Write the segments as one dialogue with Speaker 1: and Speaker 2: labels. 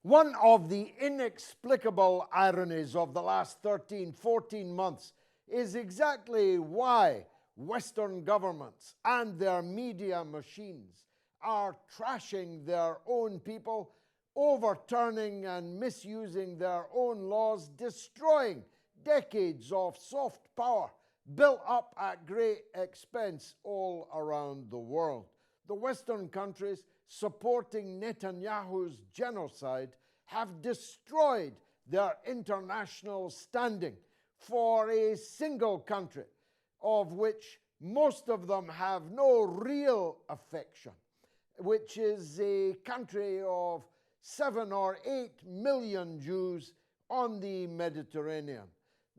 Speaker 1: One of the inexplicable ironies of the last 13, 14 months is exactly why Western governments and their media machines are trashing their own people, overturning and misusing their own laws, destroying decades of soft power built up at great expense all around the world. The Western countries supporting Netanyahu's genocide have destroyed their international standing for a single country, of which most of them have no real affection, which is a country of 7 or 8 million Jews on the Mediterranean.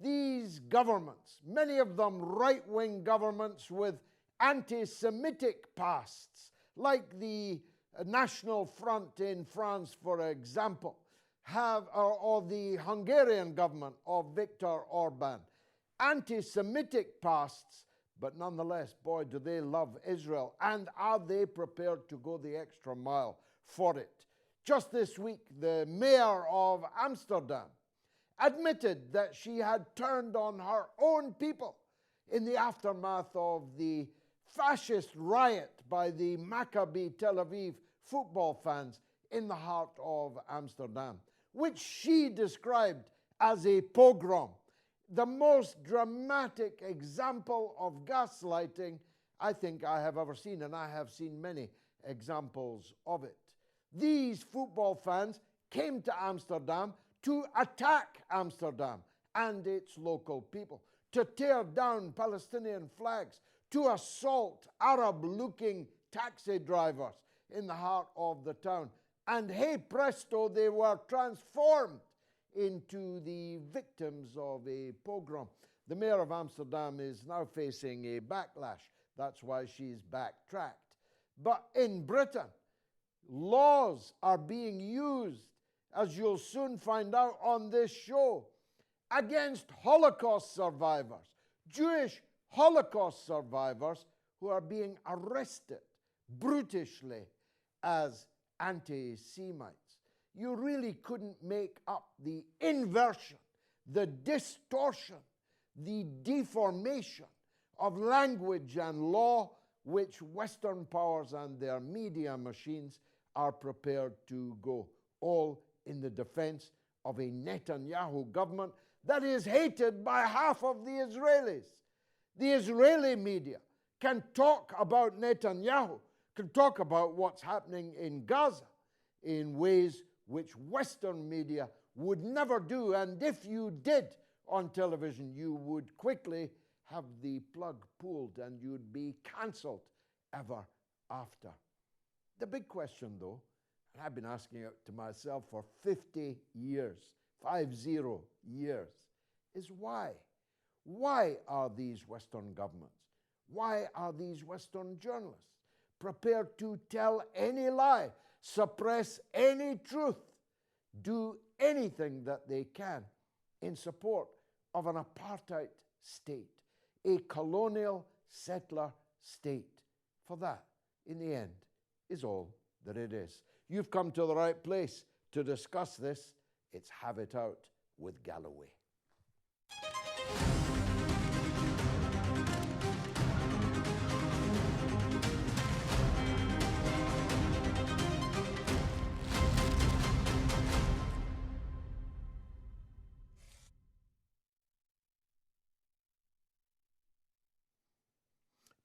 Speaker 1: These governments, many of them right-wing governments with anti-Semitic pasts, like the National Front in France, for example, or the Hungarian government of Viktor Orban, anti-Semitic pasts, but nonetheless, boy, do they love Israel, and are they prepared to go the extra mile for it. Just this week, the mayor of Amsterdam admitted that she had turned on her own people in the aftermath of the fascist riot by the Maccabi Tel Aviv football fans in the heart of Amsterdam, which she described as a pogrom, the most dramatic example of gaslighting I think I have ever seen, and I have seen many examples of it. These football fans came to Amsterdam to attack Amsterdam and its local people, to tear down Palestinian flags, to assault Arab-looking taxi drivers in the heart of the town. And hey presto, they were transformed into the victims of a pogrom. The mayor of Amsterdam is now facing a backlash. That's why she's backtracked. But in Britain, laws are being used, as you'll soon find out on this show, against Holocaust survivors, Jewish Holocaust survivors who are being arrested brutishly as anti-Semites. You really couldn't make up the inversion, the distortion, the deformation of language and law which Western powers and their media machines are prepared to go, all in the defense of a Netanyahu government that is hated by half of the Israelis. The Israeli media can talk about Netanyahu, can talk about what's happening in Gaza in ways which Western media would never do. And if you did on television, you would quickly have the plug pulled and you'd be cancelled ever after. The big question, though, and I've been asking it to myself for 50 years, 50 years, is why? Why are these Western governments, why are these Western journalists prepared to tell any lie, suppress any truth, do anything that they can in support of an apartheid state, a colonial settler state? For that, in the end, is all that it is. You've come to the right place to discuss this. It's Have It Out with Galloway.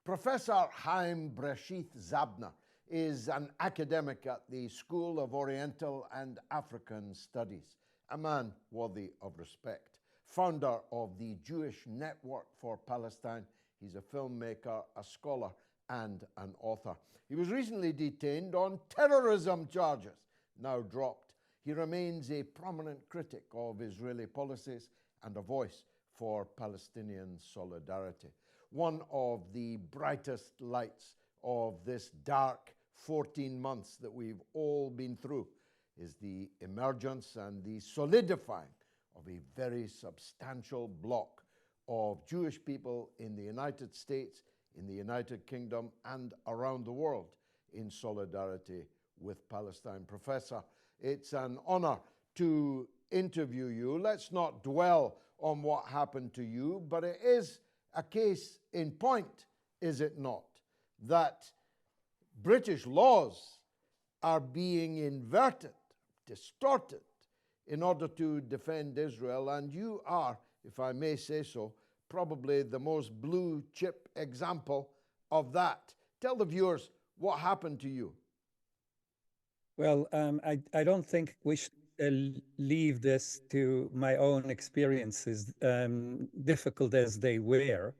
Speaker 1: Professor Haim Bresheeth-Zabner is an academic at the School of Oriental and African Studies, a man worthy of respect. Founder of the Jewish Network for Palestine, he's a filmmaker, a scholar, and an author. He was recently detained on terrorism charges, now dropped. He remains a prominent critic of Israeli policies and a voice for Palestinian solidarity. One of the brightest lights of this dark 14 months that we've all been through is the emergence and the solidifying of a very substantial bloc of Jewish people in the United States, in the United Kingdom, and around the world in solidarity with Palestine. Professor It's an honor to interview you. Let's not dwell on what happened to you, but it is a case in point, is it not, that British laws are being inverted, distorted, in order to defend Israel, and you are, if I may say so, probably the most blue chip example of that. Tell the viewers what happened to you.
Speaker 2: Well, I don't think we should leave this to my own experiences, difficult as they were.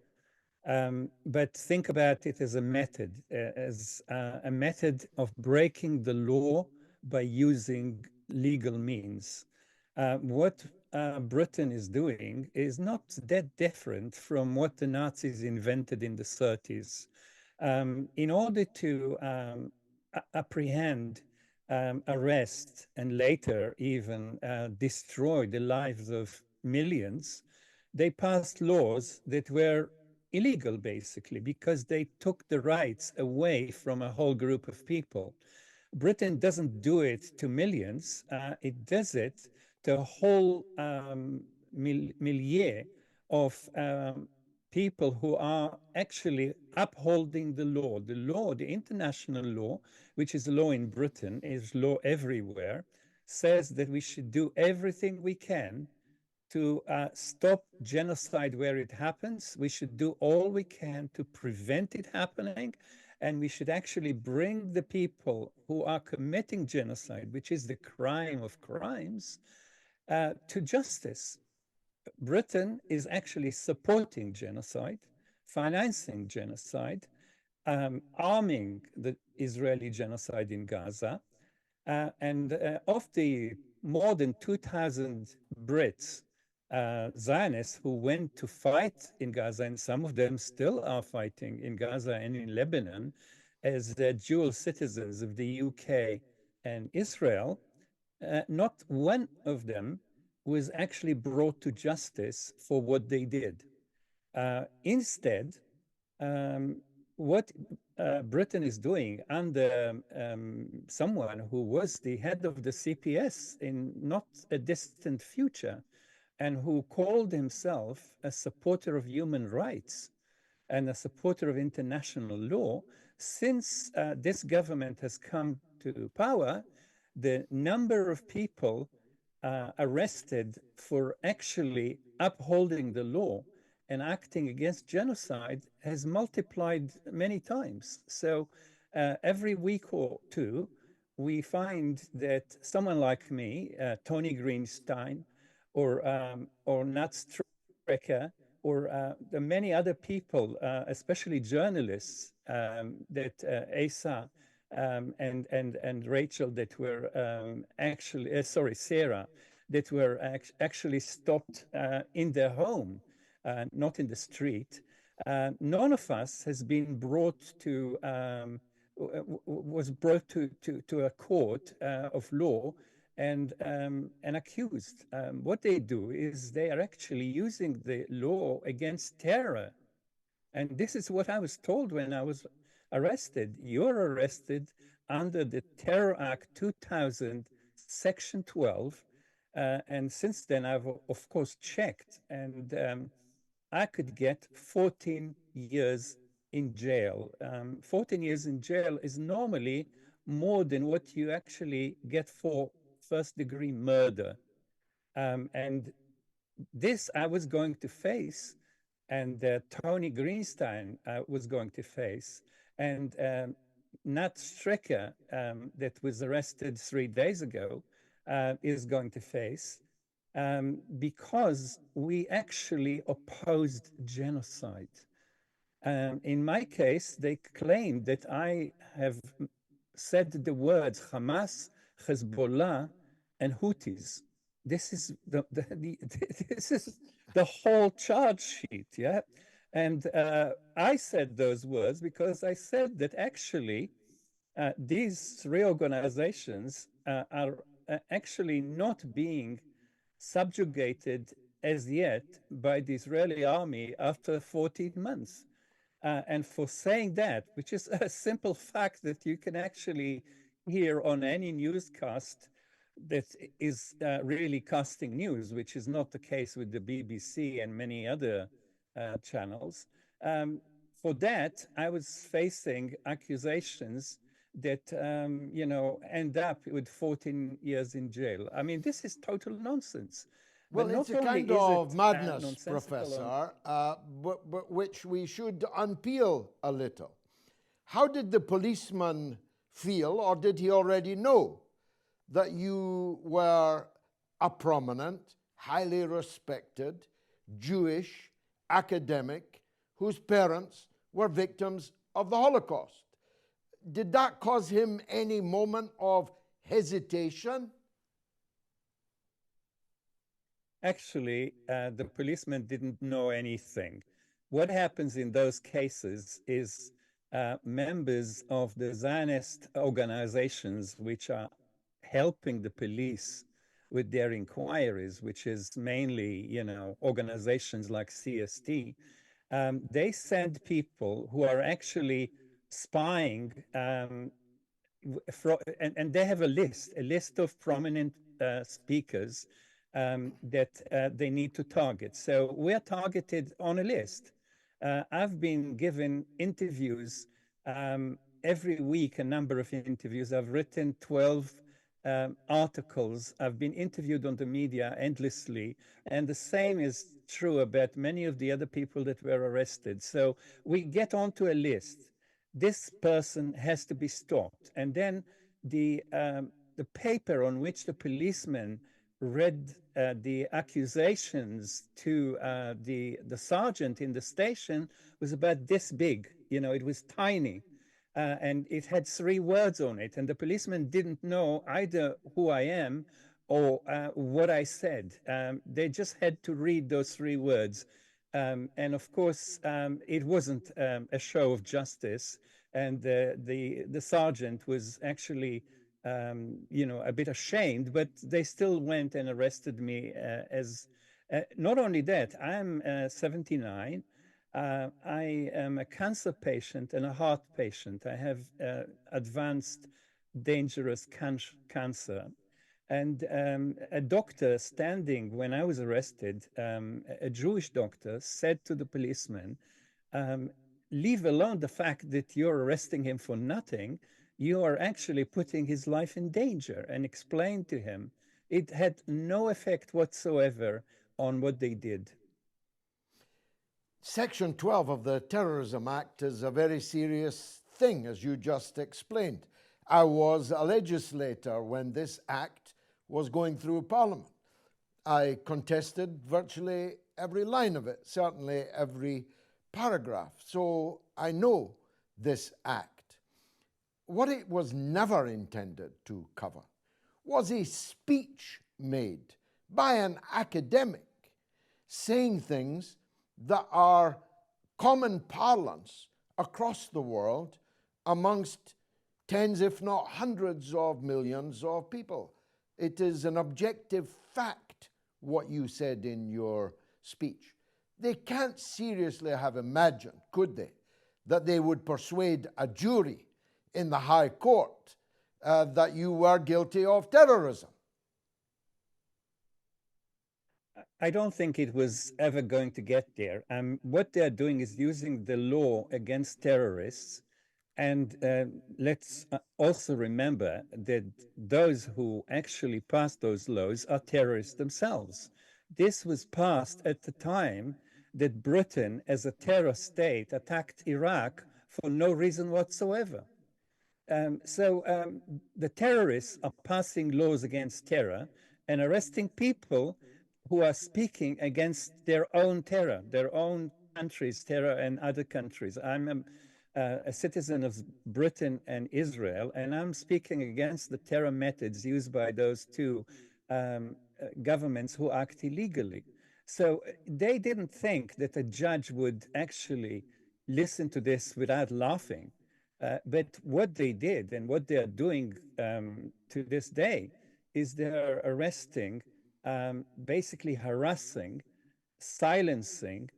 Speaker 2: But think about it as a method of breaking the law by using legal means. What Britain is doing is not that different from what the Nazis invented in the 30s. In order to apprehend, arrest, and later even destroy the lives of millions, they passed laws that were illegal, basically, because they took the rights away from a whole group of people. Britain doesn't do it to millions, it does it to a whole milieu of people who are actually upholding the law. The law, the international law, which is law in Britain, is law everywhere, says that we should do everything we can to stop genocide where it happens. We should do all we can to prevent it happening. And we should actually bring the people who are committing genocide, which is the crime of crimes, to justice. Britain is actually supporting genocide, financing genocide, arming the Israeli genocide in Gaza. And of the more than 2,000 Brits, Zionists who went to fight in Gaza, and some of them still are fighting in Gaza and in Lebanon as dual citizens of the UK and Israel, not one of them was actually brought to justice for what they did. Instead, what Britain is doing under someone who was the head of the CPS in not a distant future, and who called himself a supporter of human rights and a supporter of international law, since this government has come to power, the number of people arrested for actually upholding the law and acting against genocide has multiplied many times. So every week or two, we find that someone like me, Tony Greenstein, or Nat Stricker, or the many other people, especially journalists, that Asa and Rachel, that were Sarah, that were actually stopped in their home, not in the street. None of us has been brought to was brought to a court of law and accused. What they do is they are actually using the law against terror. And this is what I was told when I was arrested. You're arrested under the Terror Act 2000, Section 12. And since then, I've, of course, checked, and I could get 14 years in jail. 14 years in jail is normally more than what you actually get for first-degree murder. And this I was going to face, and Tony Greenstein was going to face, and Nat Stricker, that was arrested 3 days ago, is going to face, because we actually opposed genocide. In my case, they claimed that I have said the words Hamas, Hezbollah, and Houthis. This is this is the whole charge sheet, yeah. And I said those words because I said that actually these three organizations are actually not being subjugated as yet by the Israeli army after 14 months. And for saying that, which is a simple fact that you can actually hear on any newscast that is really casting news, which is not the case with the BBC and many other channels. Um, for that, I was facing accusations that, end up with 14 years in jail. I mean, this is total nonsense. But
Speaker 1: Well, it's
Speaker 2: not
Speaker 1: a
Speaker 2: only
Speaker 1: kind
Speaker 2: is it
Speaker 1: of madness,
Speaker 2: nonsensical on
Speaker 1: Professor, but which we should unpeel a little. How did the policeman feel, or did he already know that you were a prominent, highly respected Jewish academic whose parents were victims of the Holocaust? Did that cause him any moment of hesitation?
Speaker 2: Actually, the policeman didn't know anything. What happens in those cases is members of the Zionist organizations, which are helping the police with their inquiries, which is mainly, organizations like CST, they send people who are actually spying and they have a list of prominent speakers that they need to target. So we're targeted on a list. I've been given interviews every week, a number of interviews. I've written 12 articles. I've been interviewed on the media endlessly. And the same is true about many of the other people that were arrested. So we get onto a list. This person has to be stopped. And then the paper on which the policeman read the accusations to the sergeant in the station was about this big. It was tiny. And it had 3 words on it. And the policeman didn't know either who I am or what I said. They just had to read those 3 words. And of course, it wasn't a show of justice. And the sergeant was actually, a bit ashamed, but they still went and arrested me as. Not only that, I'm 79. I am a cancer patient and a heart patient. I have advanced, dangerous cancer. And a doctor standing when I was arrested, a Jewish doctor, said to the policeman, um, leave alone the fact that you're arresting him for nothing, you are actually putting his life in danger, and explained to him it had no effect whatsoever on what they did.
Speaker 1: Section 12 of the Terrorism Act is a very serious thing, as you just explained. I was a legislator when this act was going through Parliament. I contested virtually every line of it, certainly every paragraph. So I know this act. What it was never intended to cover was a speech made by an academic saying things that are common parlance across the world amongst tens, if not hundreds of millions of people. It is an objective fact what you said in your speech. They can't seriously have imagined, could they, that they would persuade a jury in the High Court that you were guilty of terrorism.
Speaker 2: I don't think it was ever going to get there. What they're doing is using the law against terrorists. And let's also remember that those who actually passed those laws are terrorists themselves. This was passed at the time that Britain, as a terror state, attacked Iraq for no reason whatsoever. So the terrorists are passing laws against terror and arresting people who are speaking against their own terror, their own country's terror and other countries. I'm a citizen of Britain and Israel, and I'm speaking against the terror methods used by those two governments who act illegally. So they didn't think that a judge would actually listen to this without laughing. But what they did and what they are doing to this day is they're arresting, basically harassing, silencing,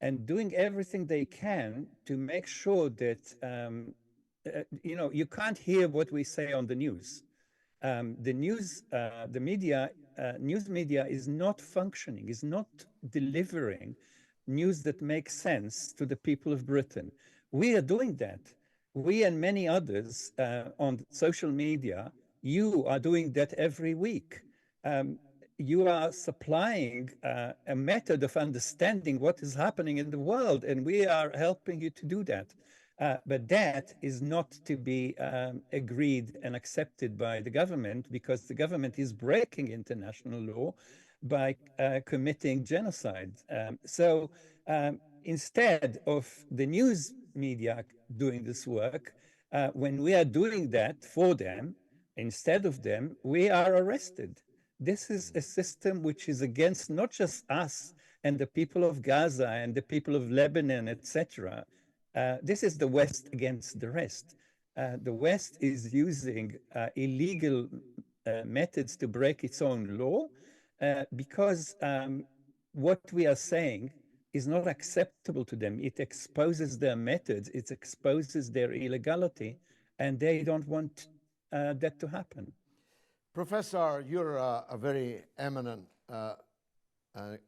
Speaker 2: and doing everything they can to make sure that you can't hear what we say on the news. news media is not functioning, is not delivering news that makes sense to the people of Britain. We are doing that. We and many others on social media, you are doing that every week. You are supplying a method of understanding what is happening in the world, and we are helping you to do that. But that is not to be agreed and accepted by the government, because the government is breaking international law by committing genocide. Instead of the news media doing this work, when we are doing that for them, instead of them, we are arrested. This is a system which is against not just us and the people of Gaza and the people of Lebanon, etc. This is the West against the rest. The West is using illegal methods to break its own law because what we are saying is not acceptable to them. It exposes their methods, it exposes their illegality, and they don't want that to happen.
Speaker 1: Professor, you're a very eminent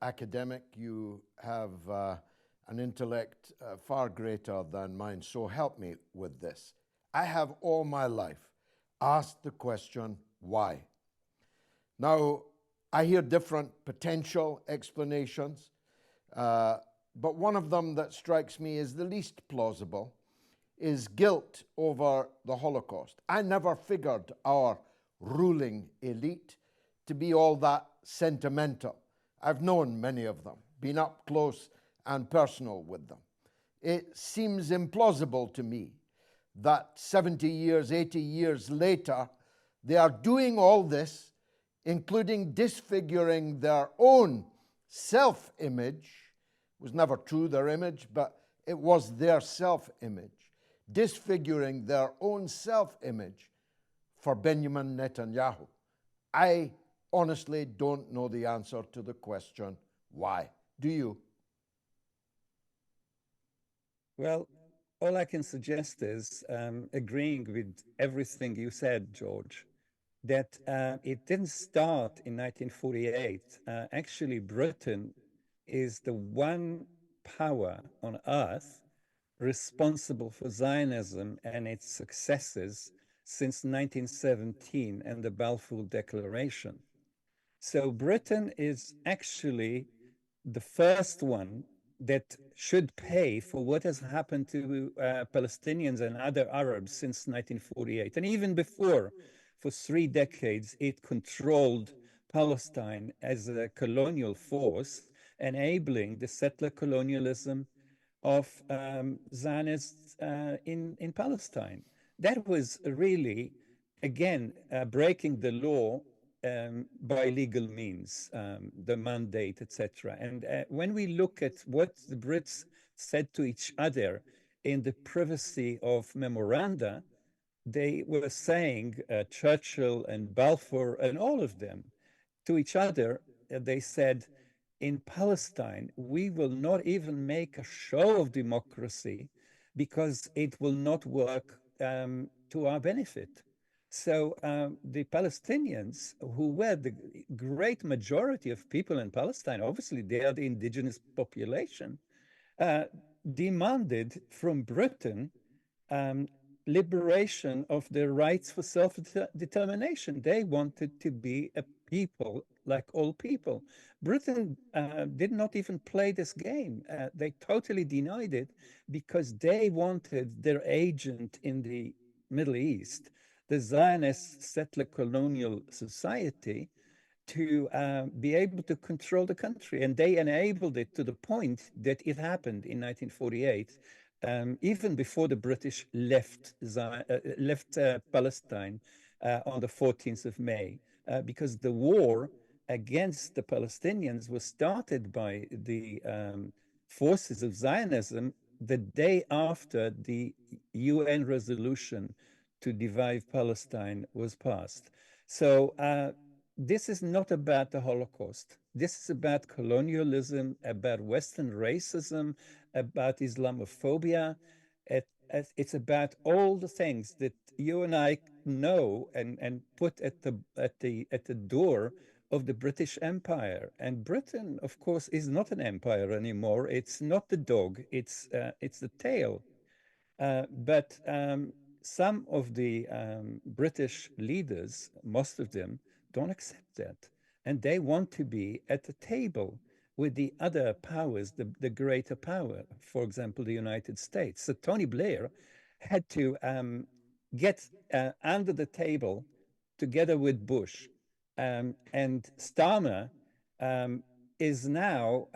Speaker 1: academic. You have an intellect far greater than mine, so help me with this. I have all my life asked the question, why? Now, I hear different potential explanations, but one of them that strikes me as the least plausible is guilt over the Holocaust. I never figured our ruling elite to be all that sentimental. I've known many of them, been up close and personal with them. It seems implausible to me that 70 years, 80 years later, they are doing all this, including disfiguring their own self-image. It was never true, their image, but it was their self-image, disfiguring their own self-image for Benjamin Netanyahu. I honestly don't know the answer to the question, why? Do you?
Speaker 2: Well, all I can suggest is agreeing with everything you said, George, that it didn't start in 1948. Actually, Britain is the one power on earth responsible for Zionism and its successes since 1917 and the Balfour Declaration. So Britain is actually the first one that should pay for what has happened to Palestinians and other Arabs since 1948. And even before, for 3 decades, it controlled Palestine as a colonial force, enabling the settler colonialism of Zionists in Palestine. That was really, again, breaking the law by legal means, the mandate, etc. And when we look at what the Brits said to each other in the privacy of memoranda, they were saying, Churchill and Balfour and all of them, to each other, they said, in Palestine, we will not even make a show of democracy because it will not work to our benefit. So the Palestinians, who were the great majority of people in Palestine, obviously they are the indigenous population, demanded from Britain liberation of their rights for self-determination. They wanted to be a people like all people. Britain did not even play this game. They totally denied it because they wanted their agent in the Middle East, the Zionist settler colonial society, to be able to control the country. And they enabled it to the point that it happened in 1948, even before the British left Palestine on the 14th of May, because the war against the Palestinians was started by the forces of Zionism the day after the UN resolution to divide Palestine was passed. So this is not about the Holocaust. This is about colonialism, about Western racism, about Islamophobia, it's about all the things that you and I know and put at the door of the British Empire. And Britain, of course, is not an empire anymore. It's not the dog. It's the tail. But some of the British leaders, most of them, don't accept that. And they want to be at the table with the other powers, the greater power, for example, the United States. So Tony Blair had to get under the table together with Bush. And Starmer um, is now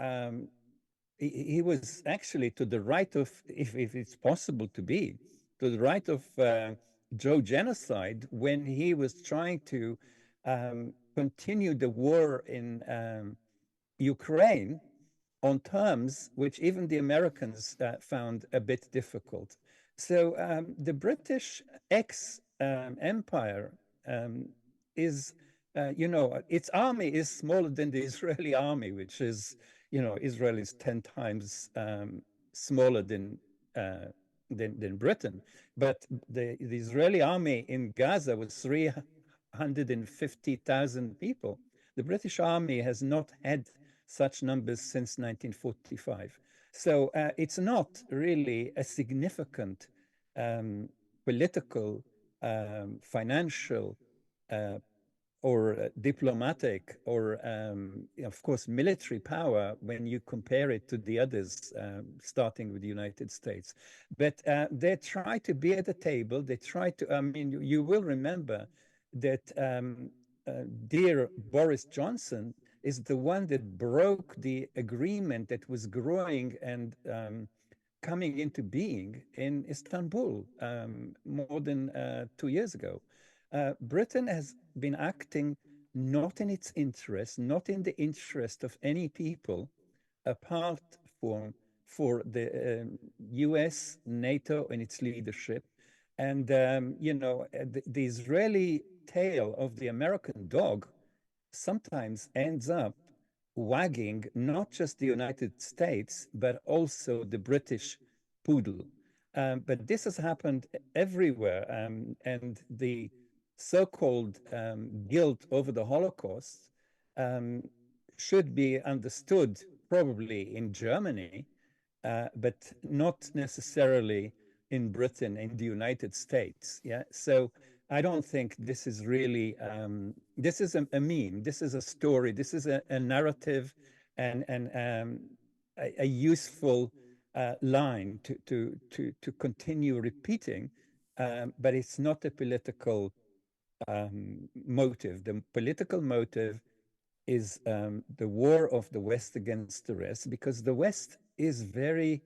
Speaker 2: he was actually to the right of, if it's possible to be, to the right of Joe Genocide when he was trying to continue the war in Ukraine on terms which even the Americans found a bit difficult. So the British ex-empire is, its army is smaller than the Israeli army, which is, Israel is 10 times smaller than Britain. But the Israeli army in Gaza was 350,000 people. The British army has not had such numbers since 1945. So it's not really a significant political, financial, or diplomatic, or of course military power when you compare it to the others, starting with the United States. But they try to be at the table. They try to, I mean, you will remember that dear Boris Johnson is the one that broke the agreement that was growing and coming into being in Istanbul more than 2 years ago. Britain has been acting not in its interest, not in the interest of any people, apart from for the US, NATO, and its leadership. And, the Israeli tail of the American dog sometimes ends up wagging not just the United States, but also the British poodle. But this has happened everywhere. And the so-called guilt over the Holocaust um, should be understood probably in Germany, but not necessarily in Britain, in the United States. Yeah. So I don't think this is really, this is a meme. This is a story. This is a narrative and a useful line to continue repeating, but it's not a political motive. The political motive is the war of the West against the rest, because the West is very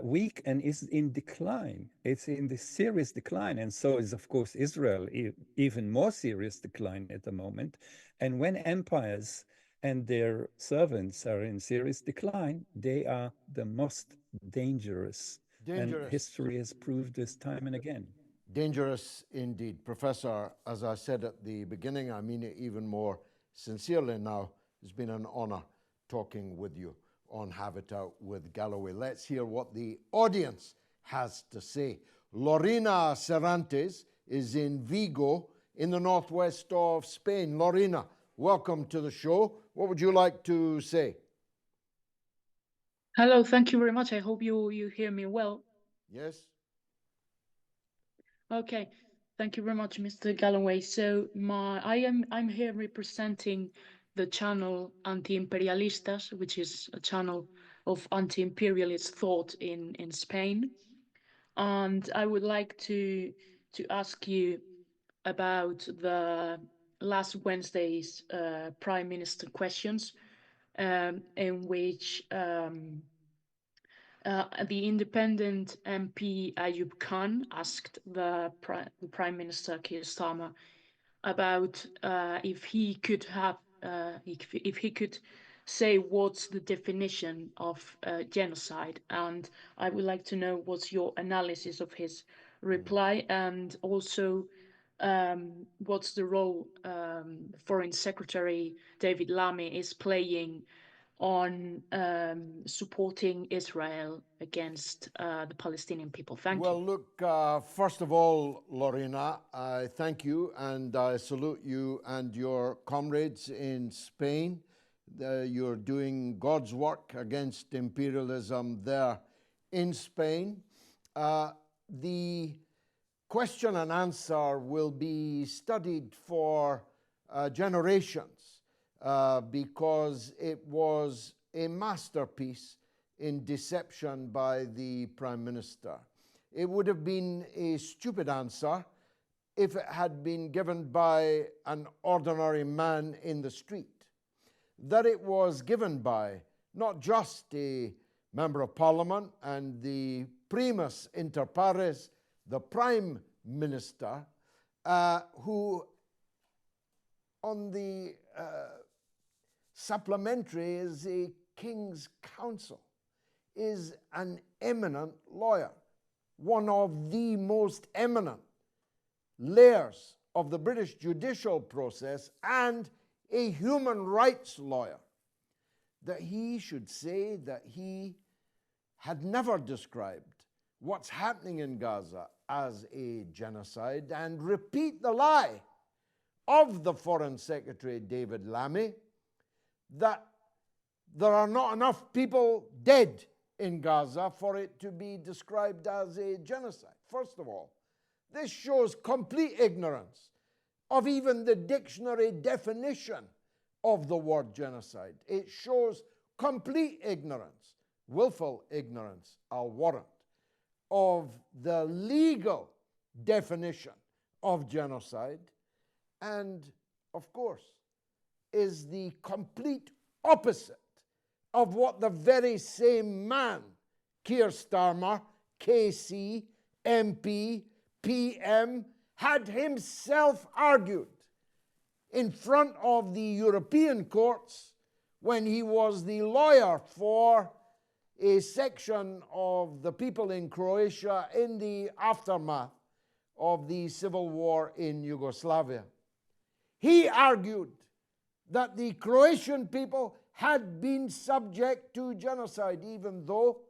Speaker 2: weak and is in decline. It's in the serious decline. And so is, of course, Israel, even more serious decline at the moment. And when empires and their servants are in serious decline, they are the most dangerous. And history has proved this time and again.
Speaker 1: Dangerous indeed. Professor, as I said at the beginning, I mean it even more sincerely now. It's been an honor talking with you on Have It Out with Galloway. Let's hear what the audience has to say. Lorena Cervantes is in Vigo in the northwest of Spain. Lorena, welcome to the show. What would you like to say?
Speaker 3: Hello, thank you very much. I hope you hear me well.
Speaker 1: Yes.
Speaker 3: Okay, thank you very much, Mr. Galloway. So I'm here representing the channel Anti-Imperialistas, which is a channel of anti-imperialist thought in Spain. And I would like to ask you about the last Wednesday's Prime Minister questions, in which the independent MP Ayub Khan asked the Prime Minister Keir Starmer about if he could say what's the definition of genocide, and I would like to know what's your analysis of his reply, and also what's the role Foreign Secretary David Lammy is playing on supporting Israel against the Palestinian people? Thank
Speaker 1: Well,
Speaker 3: you.
Speaker 1: look, first of all, Lorena, I thank you and I salute you and your comrades in Spain. You're doing God's work against imperialism there in Spain. The question and answer will be studied for generations because it was a masterpiece in deception by the Prime Minister. It would have been a stupid answer if it had been given by an ordinary man in the street. That it was given by not just a member of parliament and the primus inter pares, the Prime Minister, who on the supplementary is a King's Counsel, is an eminent lawyer, one of the most eminent layers of the British judicial process and a human rights lawyer, that he should say that he had never described what's happening in Gaza as a genocide and repeat the lie of the Foreign Secretary David Lammy that there are not enough people dead in Gaza for it to be described as a genocide. First of all, this shows complete ignorance of even the dictionary definition of the word genocide. It shows complete ignorance, willful ignorance, I'll warrant, of the legal definition of genocide, and of course is the complete opposite of what the very same man, Keir Starmer, KC, MP, PM, had himself argued in front of the European courts when he was the lawyer for a section of the people in Croatia in the aftermath of the civil war in Yugoslavia. He argued that the Croatian people had been subject to genocide, even though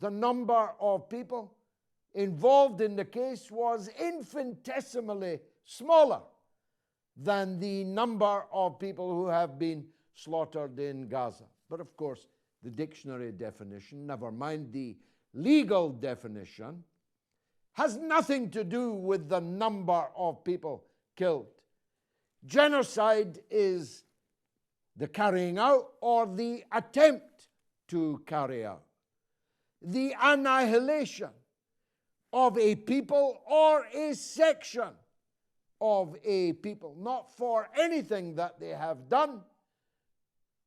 Speaker 1: the number of people involved in the case was infinitesimally smaller than the number of people who have been slaughtered in Gaza. But of course, the dictionary definition, never mind the legal definition, has nothing to do with the number of people killed. Genocide is the carrying out or the attempt to carry out, the annihilation of a people or a section of a people, not for anything that they have done,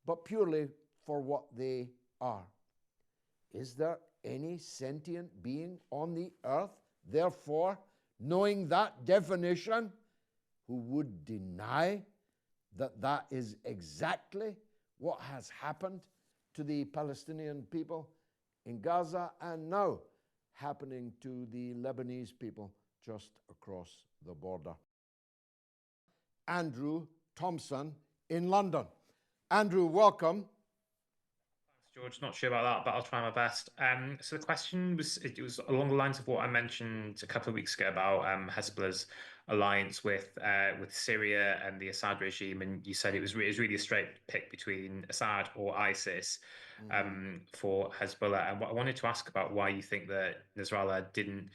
Speaker 1: but purely for what they are. Is there any sentient being on the earth, therefore, knowing that definition, who would deny that that is exactly what has happened to the Palestinian people in Gaza and now happening to the Lebanese people just across the border? Andrew Thompson in London. Andrew, welcome.
Speaker 4: George, not sure about that, but I'll try my best. So the question was, it was along the lines of what I mentioned a couple of weeks ago about Hezbollah's alliance with Syria and the Assad regime, and you said it was really a straight pick between Assad or ISIS for Hezbollah. And what I wanted to ask about why you think that Nasrallah didn't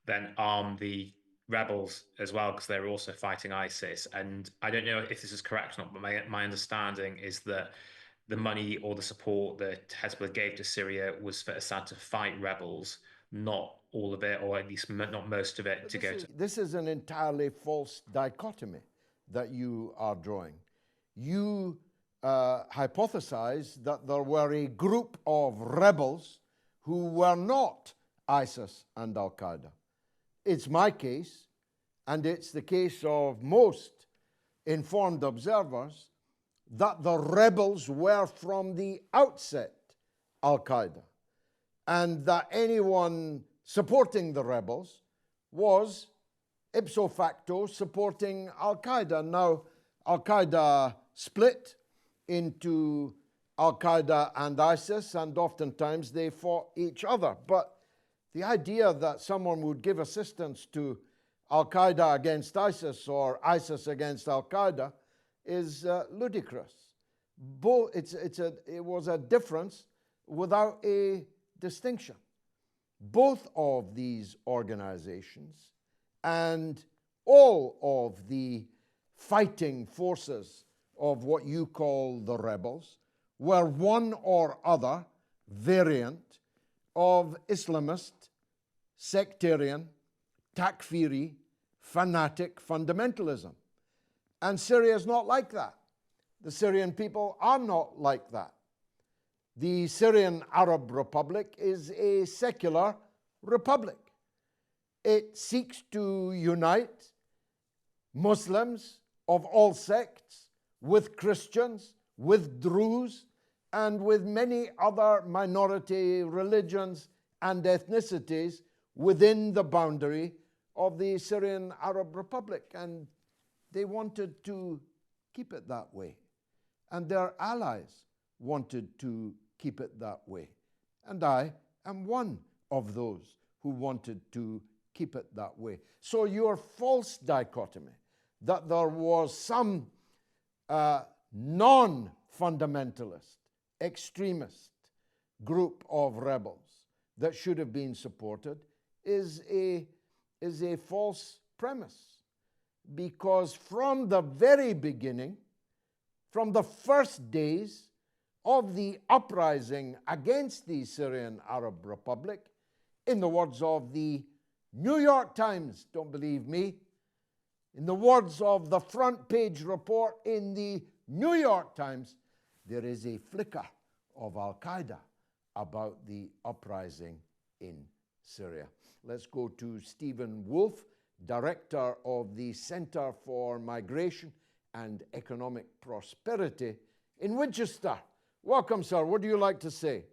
Speaker 4: then arm the rebels as well, because they're also fighting ISIS. And I don't know if this is correct or not, but my understanding is that the money or the support that Hezbollah gave to Syria was for Assad to fight rebels, not all of it, or at least not most of it,
Speaker 1: This is an entirely false dichotomy that you are drawing. You hypothesize that there were a group of rebels who were not ISIS and Al-Qaeda. It's my case, and it's the case of most informed observers, that the rebels were from the outset Al-Qaeda, and that anyone supporting the rebels was ipso facto supporting Al-Qaeda. Now, Al-Qaeda split into Al-Qaeda and ISIS, and oftentimes they fought each other. But the idea that someone would give assistance to Al-Qaeda against ISIS or ISIS against Al-Qaeda is ludicrous. It was a difference without a distinction. Both of these organizations and all of the fighting forces of what you call the rebels were one or other variant of Islamist, sectarian, takfiri, fanatic fundamentalism. And Syria is not like that. The Syrian people are not like that. The Syrian Arab Republic is a secular republic. It seeks to unite Muslims of all sects with Christians, with Druze, and with many other minority religions and ethnicities within the boundary of the Syrian Arab Republic. And they wanted to keep it that way. And their allies wanted to keep it that way. And I am one of those who wanted to keep it that way. So your false dichotomy that there was some non-fundamentalist, extremist group of rebels that should have been supported is a false premise. Because from the very beginning, from the first days of the uprising against the Syrian Arab Republic, in the words of the New York Times, don't believe me, in the words of the front page report in the New York Times, there is a flicker of Al-Qaeda about the uprising in Syria. Let's go to Stephen Wolfe, Director of the Center for Migration and Economic Prosperity in Winchester. Welcome, sir. What do you like to say?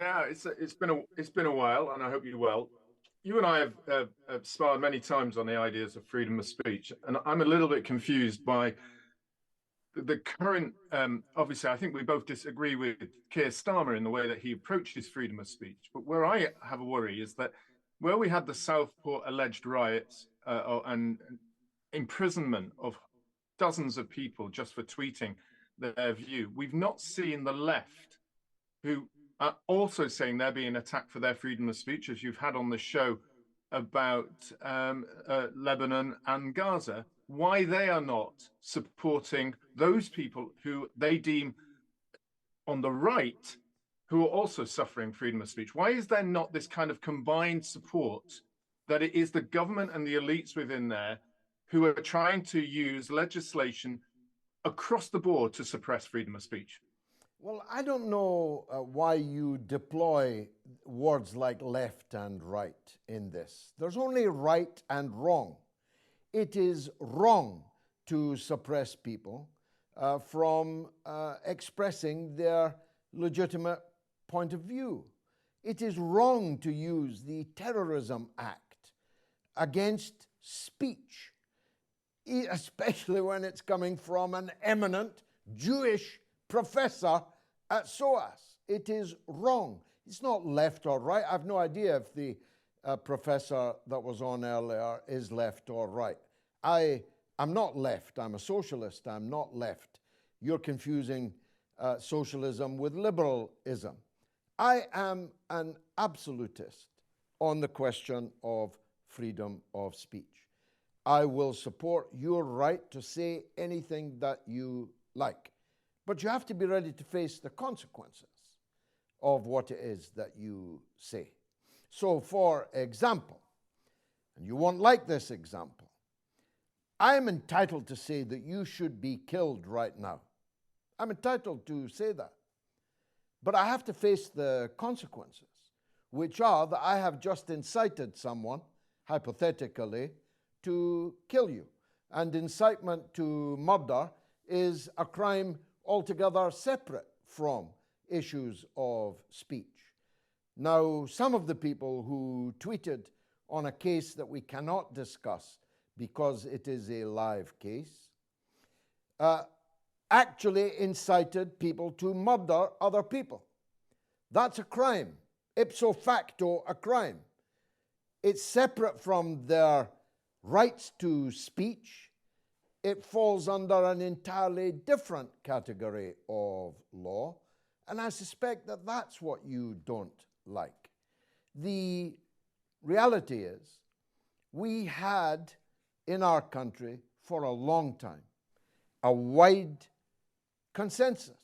Speaker 5: Yeah, it's been a while, and I hope you're well. You and I have sparred many times on the ideas of freedom of speech, and I'm a little bit confused by the current. Obviously, I think we both disagree with Keir Starmer in the way that he approaches freedom of speech. But where I have a worry is that where we had the Southport alleged riots and imprisonment of dozens of people just for tweeting their view, we've not seen the left, who are also saying they're being attacked for their freedom of speech, as you've had on the show about Lebanon and Gaza, why they are not supporting those people who they deem on the right who are also suffering freedom of speech. Why is there not this kind of combined support that it is the government and the elites within there who are trying to use legislation across the board to suppress freedom of speech?
Speaker 1: Well, I don't know why you deploy words like left and right in this. There's only right and wrong. It is wrong to suppress people from expressing their legitimate point of view. It is wrong to use the Terrorism Act against speech, especially when it's coming from an eminent Jewish professor at SOAS. It is wrong. It's not left or right. I have no idea if the professor that was on earlier is left or right. I'm not left. I'm a socialist. I'm not left. You're confusing socialism with liberalism. I am an absolutist on the question of freedom of speech. I will support your right to say anything that you like. But you have to be ready to face the consequences of what it is that you say. So, for example, and you won't like this example, I am entitled to say that you should be killed right now. I'm entitled to say that. But I have to face the consequences, which are that I have just incited someone, hypothetically, to kill you. And incitement to murder is a crime altogether separate from issues of speech. Now, some of the people who tweeted on a case that we cannot discuss because it is a live case, actually incited people to murder other people. That's a crime, ipso facto a crime. It's separate from their rights to speech. It falls under an entirely different category of law, and I suspect that that's what you don't like. The reality is, we had in our country for a long time a wide consensus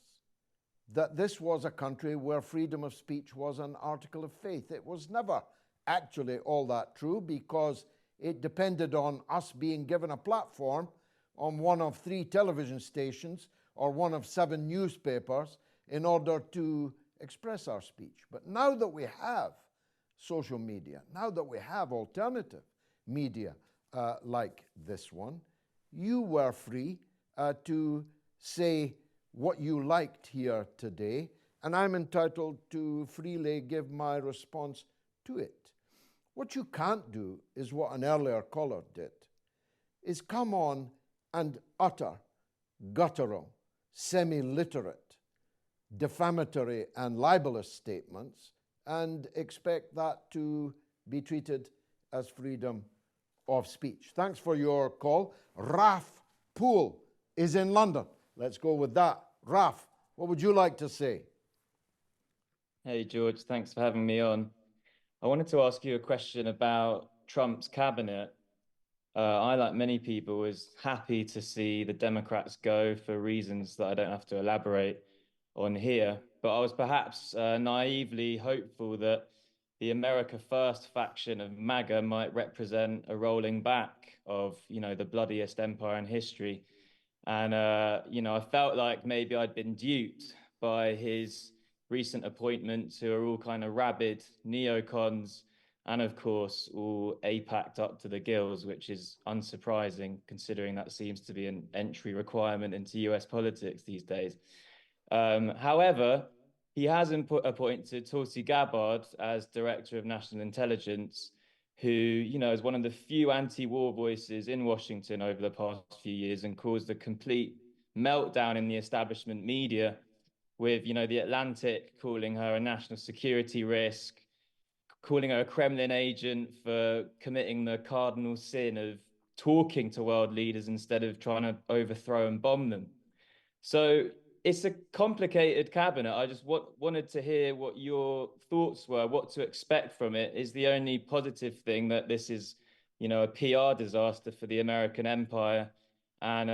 Speaker 1: that this was a country where freedom of speech was an article of faith. It was never actually all that true, because it depended on us being given a platform on one of 3 television stations or one of 7 newspapers in order to express our speech. But now that we have social media, now that we have alternative media like this one, you were free to say what you liked here today, and I'm entitled to freely give my response to it. What you can't do is what an earlier caller did, is come on and utter guttural, semi-literate, defamatory and libelous statements and expect that to be treated as freedom of speech. Thanks for your call. Raf Poole is in London. Let's go with that. Raf, what would you like to say?
Speaker 6: Hey, George, thanks for having me on. I wanted to ask you a question about Trump's cabinet. I, like many people, was happy to see the Democrats go for reasons that I don't have to elaborate on here. But I was perhaps naively hopeful that the America First faction of MAGA might represent a rolling back of, the bloodiest empire in history. And, I felt like maybe I'd been duped by his recent appointments, who are all kind of rabid neocons, and of course, all AIPAC'd up to the gills, which is unsurprising considering that seems to be an entry requirement into US politics these days. However, he has appointed Tulsi Gabbard as Director of National Intelligence, who, is one of the few anti-war voices in Washington over the past few years and caused a complete meltdown in the establishment media, with, The Atlantic calling her a national security risk, calling her a Kremlin agent for committing the cardinal sin of talking to world leaders instead of trying to overthrow and bomb them. So it's a complicated cabinet. I just wanted to hear what your thoughts were, what to expect from it. Is the only positive thing that this is, a PR disaster for the American empire, and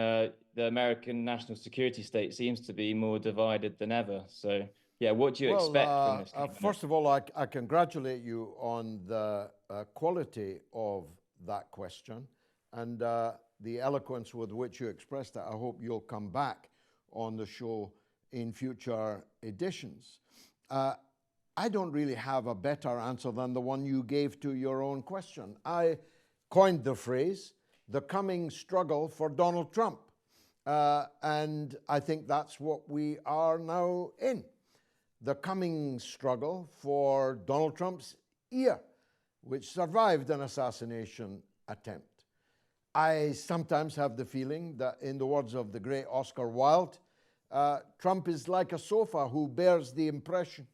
Speaker 6: the American national security state seems to be more divided than ever. So, yeah, what do you expect from this cabinet?
Speaker 1: First of all, I congratulate you on the quality of that question and the eloquence with which you expressed it. I hope you'll come back on the show in future editions. I don't really have a better answer than the one you gave to your own question. I coined the phrase, the coming struggle for Donald Trump. And I think that's what we are now in. The coming struggle for Donald Trump's ear, which survived an assassination attempt. I sometimes have the feeling that, in the words of the great Oscar Wilde, Trump is like a sofa who bears the impression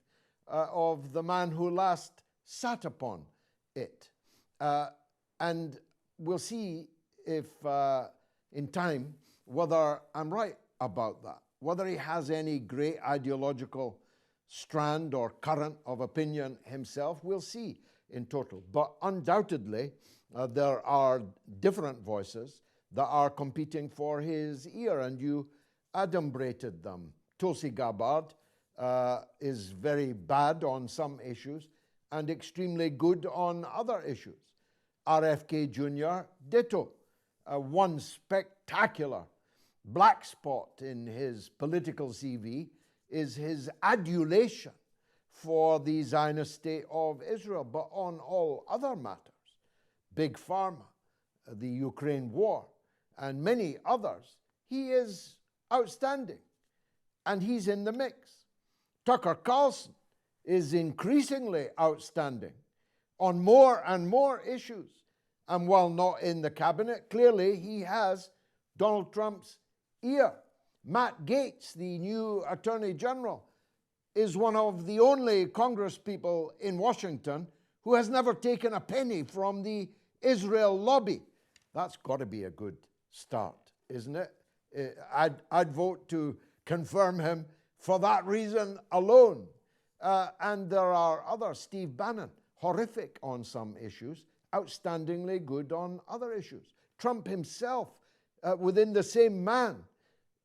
Speaker 1: of the man who last sat upon it. And we'll see if in time whether I'm right about that, whether he has any great ideological strand or current of opinion himself. We'll see in total. But undoubtedly, there are different voices that are competing for his ear, and you adumbrated them. Tulsi Gabbard is very bad on some issues and extremely good on other issues. RFK Jr., ditto. One spectacular black spot in his political CV is his adulation for the Zionist state of Israel. But on all other matters, Big Pharma, the Ukraine war, and many others, he is outstanding, and he's in the mix. Tucker Carlson is increasingly outstanding on more and more issues. And while not in the cabinet, clearly he has Donald Trump's ear. Matt Gaetz, the new Attorney General, is one of the only Congress people in Washington who has never taken a penny from the Israel lobby. That's got to be a good start, isn't it? I'd vote to confirm him for that reason alone. And there are others. Steve Bannon, horrific on some issues, outstandingly good on other issues. Trump himself, within the same man.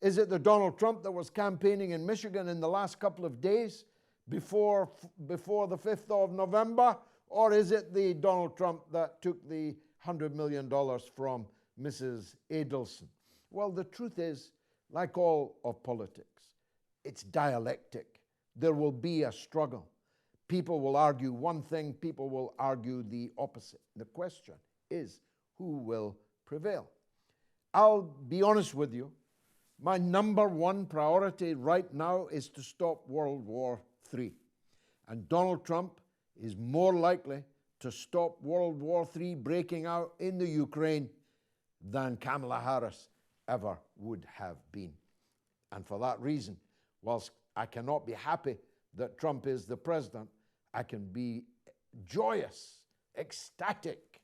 Speaker 1: Is it the Donald Trump that was campaigning in Michigan in the last couple of days before the 5th of November? Or is it the Donald Trump that took the $100 million from Mrs. Adelson? Well, the truth is, like all of politics, it's dialectic. There will be a struggle. People will argue one thing, people will argue the opposite. The question is, who will prevail? I'll be honest with you. My number one priority right now is to stop World War III. And Donald Trump is more likely to stop World War III breaking out in the Ukraine than Kamala Harris ever would have been. And for that reason, whilst I cannot be happy that Trump is the president, I can be joyous, ecstatic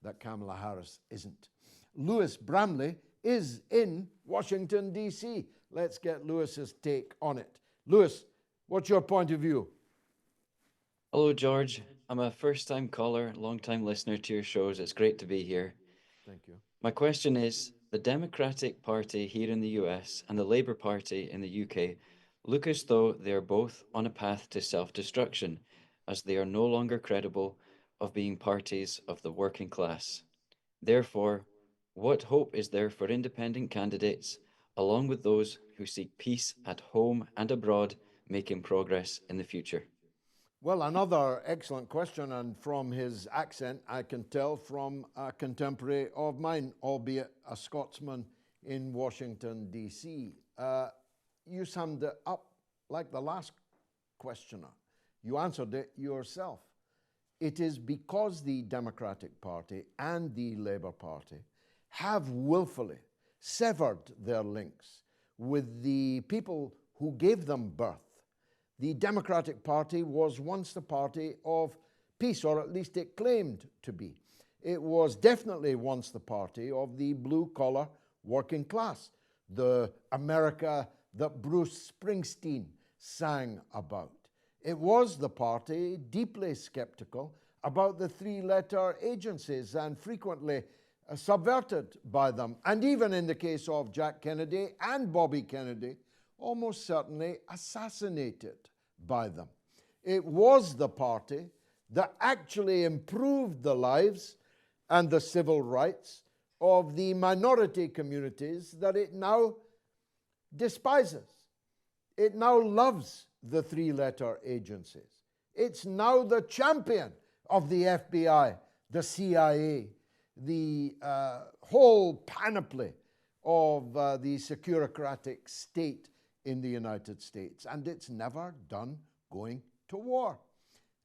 Speaker 1: that Kamala Harris isn't. Lewis Bramley is in Washington, D.C. Let's get Lewis's take on it. Lewis, what's your point of view?
Speaker 7: Hello, George. I'm a first-time caller, long-time listener to your shows. It's great to be here.
Speaker 1: Thank you.
Speaker 7: My question is, the Democratic Party here in the US and the Labour Party in the UK look as though they are both on a path to self-destruction, as they are no longer credible of being parties of the working class. Therefore, what hope is there for independent candidates, along with those who seek peace at home and abroad, making progress in the future?
Speaker 1: Well, another excellent question, and from his accent, I can tell from a contemporary of mine, albeit a Scotsman in Washington, D.C. You summed it up like the last questioner. You answered it yourself. It is because the Democratic Party and the Labour Party have willfully severed their links with the people who gave them birth. The Democratic Party was once the party of peace, or at least it claimed to be. It was definitely once the party of the blue-collar working class, the America that Bruce Springsteen sang about. It was the party deeply skeptical about the three-letter agencies and frequently subverted by them, and even in the case of Jack Kennedy and Bobby Kennedy, almost certainly assassinated by them. It was the party that actually improved the lives and the civil rights of the minority communities that it now despises. It now loves the three-letter agencies. It's now the champion of the FBI, the CIA, the whole panoply of the securocratic state in the United States, and it's never done going to war.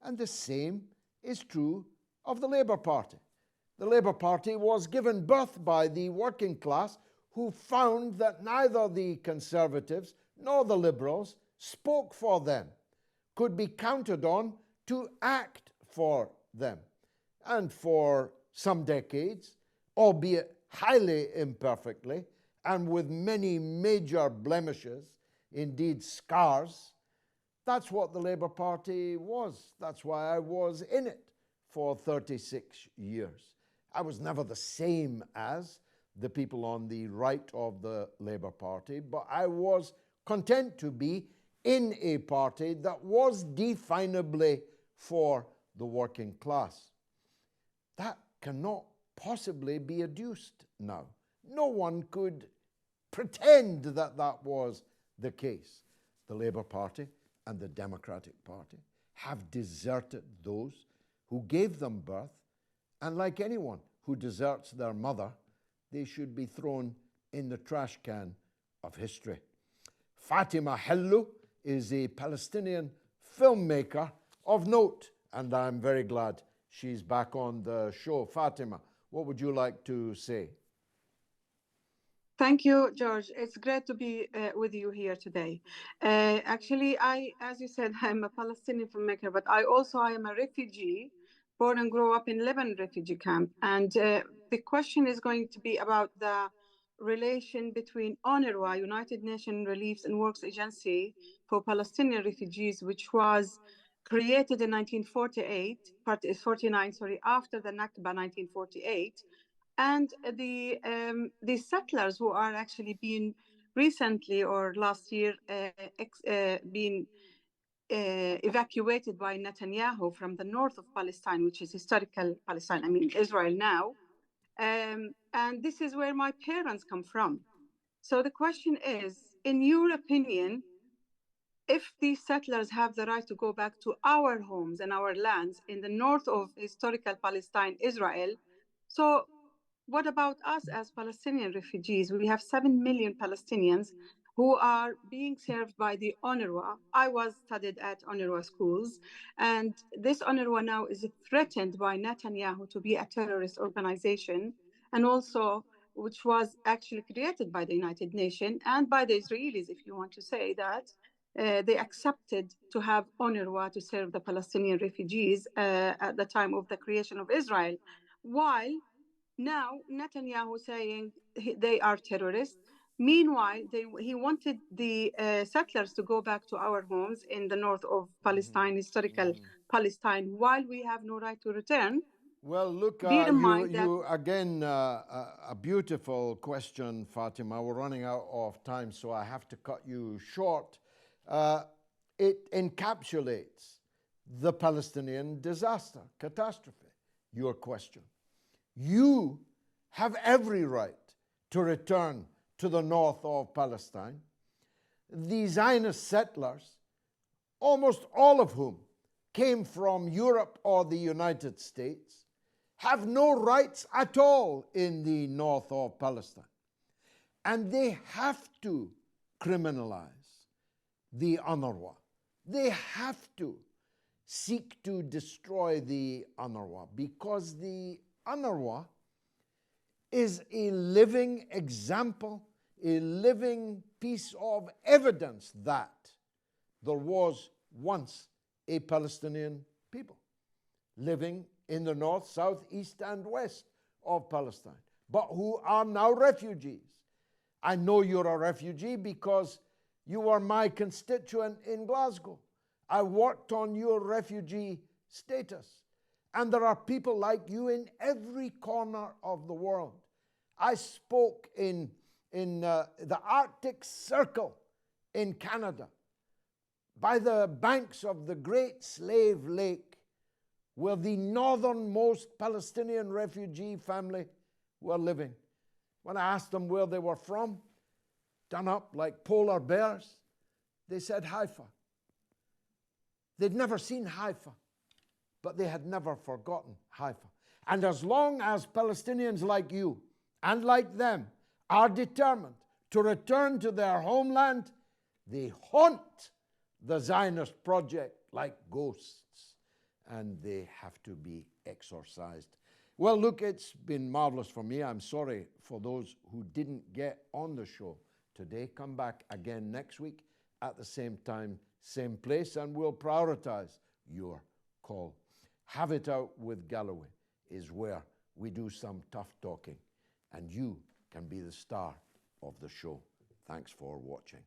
Speaker 1: And the same is true of the Labour Party. The Labour Party was given birth by the working class, who found that neither the Conservatives nor the Liberals spoke for them, could be counted on to act for them. And for some decades, albeit highly imperfectly, and with many major blemishes, indeed scars, that's what the Labour Party was. That's why I was in it for 36 years. I was never the same as the people on the right of the Labour Party, but I was content to be in a party that was definably for the working class. That cannot possibly be adduced now. No one could pretend that that was the case. The Labour Party and the Democratic Party have deserted those who gave them birth, and like anyone who deserts their mother, they should be thrown in the trash can of history. Fatima Hellu is a Palestinian filmmaker of note, and I'm very glad she's back on the show. Fatima, what would you like to say?
Speaker 8: Thank you, George. It's great to be with you here today. Actually, as you said, I'm a Palestinian filmmaker, but I am a refugee, born and grew up in Lebanon refugee camp. And the question is going to be about the relation between UNRWA, United Nations Relief and Works Agency for Palestinian Refugees, which was created in 1948, 49, sorry, after the Nakba 1948, and the settlers who are actually being recently or last year being evacuated by Netanyahu from the north of Palestine, which is historical Palestine, I mean Israel now. And this is where my parents come from. So the question is, in your opinion, if these settlers have the right to go back to our homes and our lands in the north of historical Palestine, Israel, so what about us as Palestinian refugees? We have 7 million Palestinians who are being served by the UNRWA. I was studied at UNRWA schools, and this UNRWA now is threatened by Netanyahu to be a terrorist organization, and also which was actually created by the United Nations and by the Israelis, if you want to say that. They accepted to have UNRWA to serve the Palestinian refugees at the time of the creation of Israel, while now Netanyahu saying they are terrorists. Meanwhile, he wanted the settlers to go back to our homes in the north of Palestine, historical Palestine, while we have no right to return.
Speaker 1: Well, look, you again, a beautiful question, Fatima. We're running out of time, so I have to cut you short. It encapsulates the Palestinian disaster, catastrophe, your question. You have every right to return to the north of Palestine. The Zionist settlers, almost all of whom came from Europe or the United States, have no rights at all in the north of Palestine. And they have to criminalize the UNRWA. They have to seek to destroy the UNRWA, because the UNRWA is a living example, a living piece of evidence that there was once a Palestinian people living in the north, south, east, and west of Palestine, but who are now refugees. I know you're a refugee because you were my constituent in Glasgow. I worked on your refugee status. And there are people like you in every corner of the world. I spoke in the Arctic Circle in Canada, by the banks of the Great Slave Lake, where the northernmost Palestinian refugee family were living. When I asked them where they were from, done up like polar bears, they said Haifa. They'd never seen Haifa, but they had never forgotten Haifa. And as long as Palestinians like you and like them are determined to return to their homeland, they haunt the Zionist project like ghosts, and they have to be exorcised. Well, look, it's been marvelous for me. I'm sorry for those who didn't get on the show today. Come back again next week at the same time, same place, and we'll prioritize your call. Have It Out with Galloway is where we do some tough talking, and you can be the star of the show. Thanks for watching.